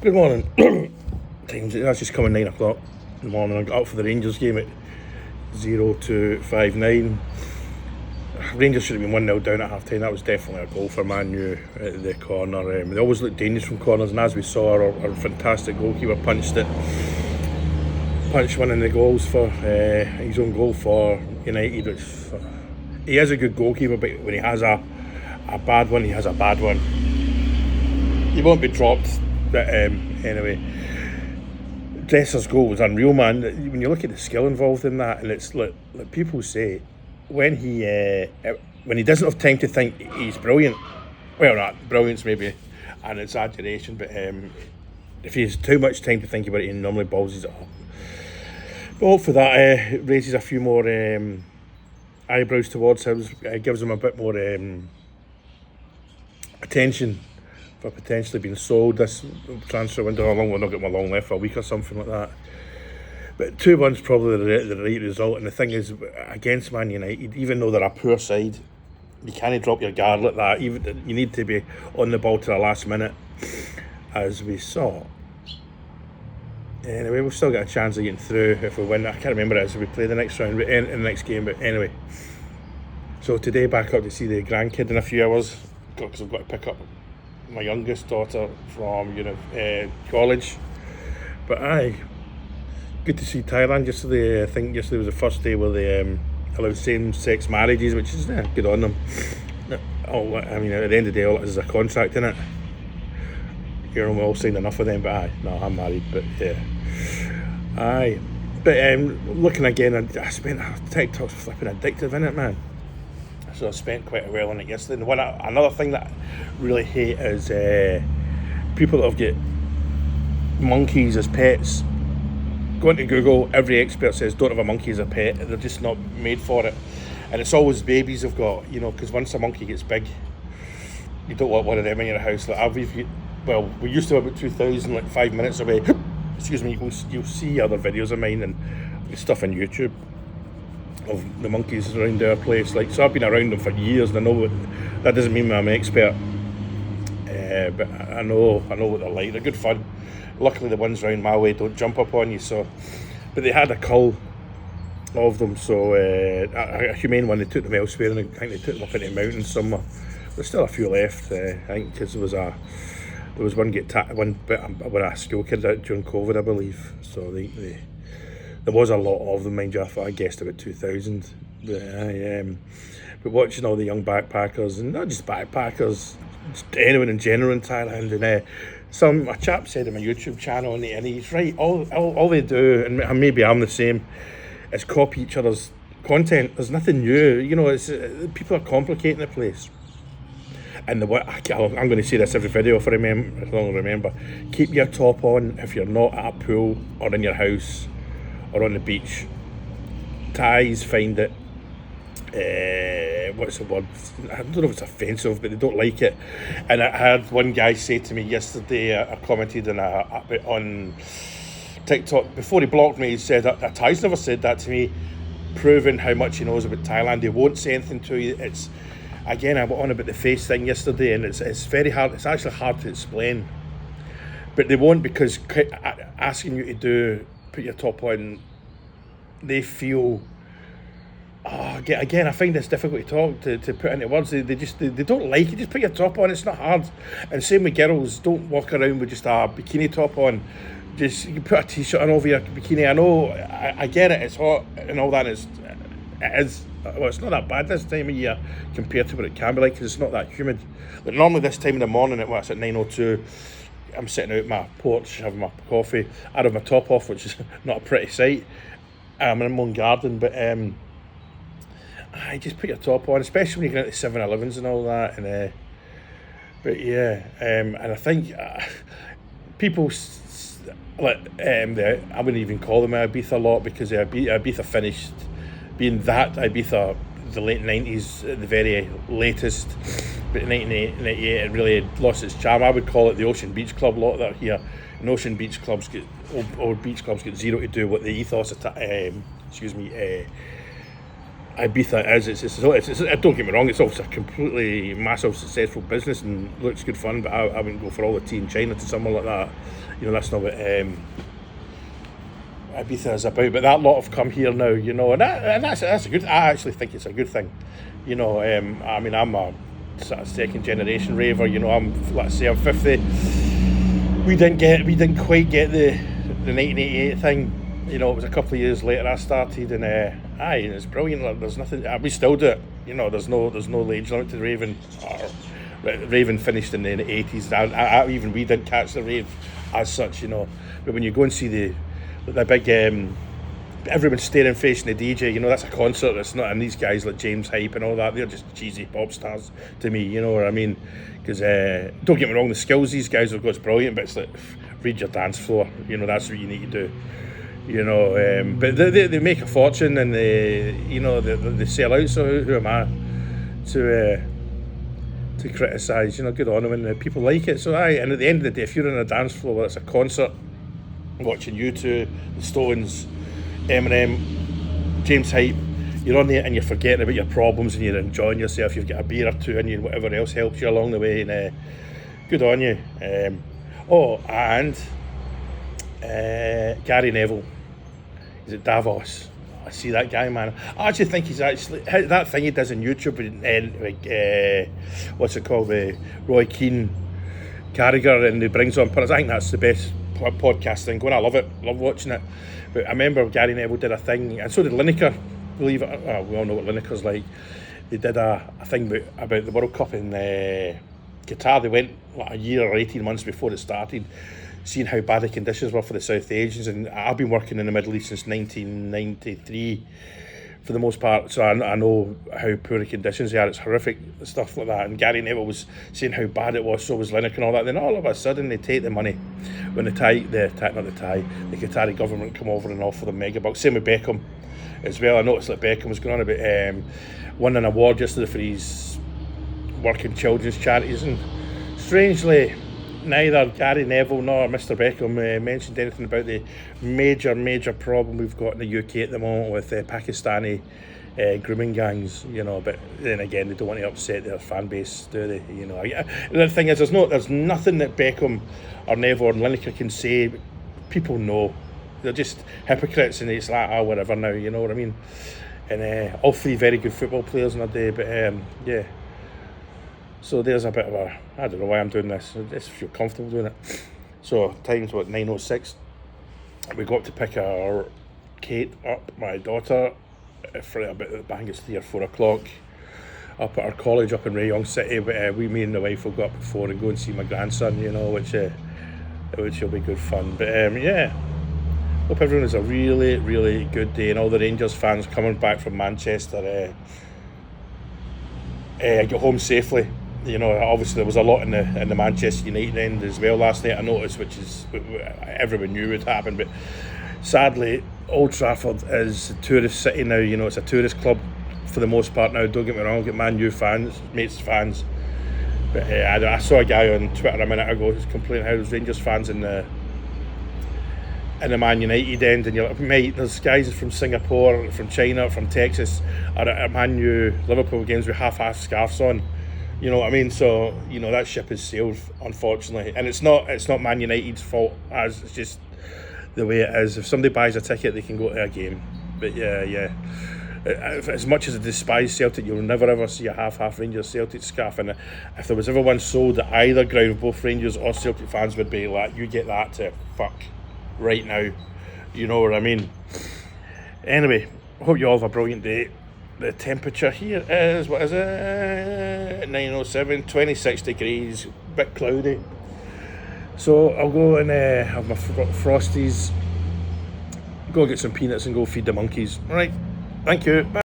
Good morning. That's just coming 9 o'clock in the morning. I got up for the Rangers game at 0-2-5-9. Rangers should have been 1-0 down at half time. That was definitely a goal for Man U at the corner. They always look dangerous from corners, and as we saw, our fantastic goalkeeper punched one of the goals for his own goal for United. He is a good goalkeeper, but when he has a bad one, he has a bad one. He won't be dropped. But anyway, Dresser's goal was unreal, man. When you look at the skill involved in that, and it's like people say, when he doesn't have time to think, he's brilliant. Well, not brilliant's maybe an exaggeration, but if he has too much time to think about it, he normally balls it up. But hopefully that raises a few more eyebrows towards him, gives him a bit more attention for potentially being sold this transfer window. How long we're not getting long left, for a week or something like that. But 2-1's probably the right result. And the thing is, against Man United, even though they're a poor side, you can't drop your guard like that. You need to be on the ball to the last minute, as we saw. Anyway, we've still got a chance of getting through if we win. I can't remember if we play the next round in the next game, but anyway. So today, back up to see the grandkid in a few hours, because I've got to pick up my youngest daughter from college. But good to see Thailand yesterday. I think yesterday was the first day where they allowed same-sex marriages, which is good on them. I mean, at the end of the day, all it is a contract, innit? We all signed enough of them, but no, I'm married, but yeah. But looking again, I spent TikTok's flipping addictive, innit, man? So I spent quite a while on it yesterday. And another thing that I really hate is people that have got monkeys as pets. Go into Google, every expert says don't have a monkey as a pet. They're just not made for it. And it's always babies have got, because once a monkey gets big, you don't want one of them in your house. Like we used to have about 2,000, like 5 minutes away. Excuse me, you'll see other videos of mine and stuff on YouTube of the monkeys around our place. So I've been around them for years, and I know that doesn't mean I'm an expert, but I know what they're like. They're good fun. Luckily the ones round my way don't jump up on you, but they had a cull of them, so a humane one. They took them elsewhere, and I think they took them up into the mountains somewhere. There's still a few left, I think, because there was one bit with a school kid out during COVID, I believe. So there was a lot of them, mind you. I guessed about 2,000. But watching all the young backpackers, and not just backpackers, just anyone in general in Thailand, and a chap said in my YouTube channel, and he's right. All they do, and maybe I'm the same, is copy each other's content. There's nothing new. It's people are complicating the place. And I'm going to say this every video as long as I remember. Keep your top on if you're not at a pool or in your house or on the beach. Thais find it, what's the word? I don't know if it's offensive, but they don't like it. And I had one guy say to me yesterday, I commented on TikTok, before he blocked me, he said, that Thais never said that to me, proving how much he knows about Thailand. They won't say anything to you. Again, I went on about the face thing yesterday, and it's very hard. It's actually hard to explain. But they won't, because asking you to put your top on, they feel. Again, I find this difficult to put into words. They don't like it. Just put your top on. It's not hard. And same with girls. Don't walk around with just a bikini top on. Just you put a t-shirt on over your bikini. I know. I get it. It's hot and all that. It is. Well, it's not that bad this time of year compared to what it can be like, because it's not that humid. But normally this time in the morning, it's at 9:02, I'm sitting out my porch having my coffee. I have my top off, which is not a pretty sight. I'm in my own garden, but I just put your top on, especially when you get into 7-Elevens and all that. And but yeah, and I think people I wouldn't even call them Ibiza a lot, because Ibiza finished being that Ibiza, the late 90s, the very latest, but in 1998 it really had lost its charm. I would call it the Ocean Beach Club, a lot that are here. And Ocean Beach Clubs old beach clubs get zero to do what the ethos of Ibiza is, don't get me wrong, it's also a completely massive successful business and looks good fun, but I wouldn't go for all the tea in China to somewhere like that. That's not what Ibiza is about. But that lot have come here now, and that's a good. I actually think it's a good thing. I'm a sort of second generation raver. Let's say I'm 50. We didn't quite get the 1988 thing. It was a couple of years later I started, and it's brilliant. There's nothing. We still do it. There's no age limit to raving. Raving finished in the 80s. Even we didn't catch the rave as such. But when you go and see the big, everyone's staring facing the DJ. That's a concert. It's not. And these guys like James Hype and all that, they're just cheesy pop stars to me. You know what I mean? Because don't get me wrong, the skills these guys have got is brilliant, but it's like read your dance floor. That's what you need to do. But they make a fortune and they sell out. So who am I to criticise? Good on them, and people like it. So and at the end of the day, if you're on a dance floor, whether it's a concert, watching U2, the Stones, Eminem, James Hype, you're on there and you're forgetting about your problems and you're enjoying yourself. You've got a beer or two in you and whatever else helps you along the way, and good on you. And Gary Neville, he's at Davos. I see that guy, man. I actually think he's that thing he does on YouTube, what's it called, the Roy Keane Carragher, and he brings on punters. I think that's the best podcast thing going. I love it, love watching it. But I remember Gary Neville did a thing, and so did Lineker. Believe it, we all know what Lineker's like. They did a thing about the World Cup in Qatar. They went like a year or 18 months before it started, seeing how bad the conditions were for the South Asians. And I've been working in the Middle East since 1993 for the most part, so I know how poor the conditions are. It's horrific, stuff like that. And Gary Neville was saying how bad it was, so was Lineker and all that. Then all of a sudden they take the money when the Qatari government come over and offer them mega bucks. Same with Beckham as well. I noticed that Beckham was going on about won an award yesterday for his work in children's charities, and strangely neither Gary Neville nor Mr. Beckham mentioned anything about the major problem we've got in the UK at the moment with Pakistani grooming gangs, but then again they don't want to upset their fan base, do they? The thing is, there's nothing that Beckham or Neville or Lineker can say. People know they're just hypocrites, and it's like whatever now, you know what I mean? And all three very good football players in a day, but yeah. So there's a bit of I don't know why I'm doing this. I just feel comfortable doing it. So time's 9:06. We got to pick our Kate up, my daughter, for about the bang it's 3 or 4 o'clock. Up at our college up in Rayong City. But me and the wife will go up before and go and see my grandson, which will be good fun. But yeah. Hope everyone has a really, really good day, and all the Rangers fans coming back from Manchester get home safely. Obviously there was a lot in the Manchester United end as well last night, I noticed, which is everyone knew would happen. But sadly, Old Trafford is a tourist city now. It's a tourist club for the most part now. Don't get me wrong, I've got Man U fans, mates fans. But I saw a guy on Twitter a minute ago who's complaining how there's Rangers fans in the Man United end, and you're like, mate, there's guys from Singapore, from China, from Texas are at Man U Liverpool games with half scarves on. You know what I mean? So that ship has sailed, unfortunately, and it's not Man United's fault, as it's just the way it is. If somebody buys a ticket, they can go to a game. But yeah. As much as I despise Celtic, you'll never ever see a half Rangers Celtic scarf. And if there was ever one sold at either ground, both Rangers or Celtic fans would be like, you get that to fuck right now. You know what I mean? Anyway, hope you all have a brilliant day. The temperature here is, 9:07, 26 degrees, a bit cloudy. So I'll go and have my Frosties, go get some peanuts and go feed the monkeys. Alright, thank you. Bye.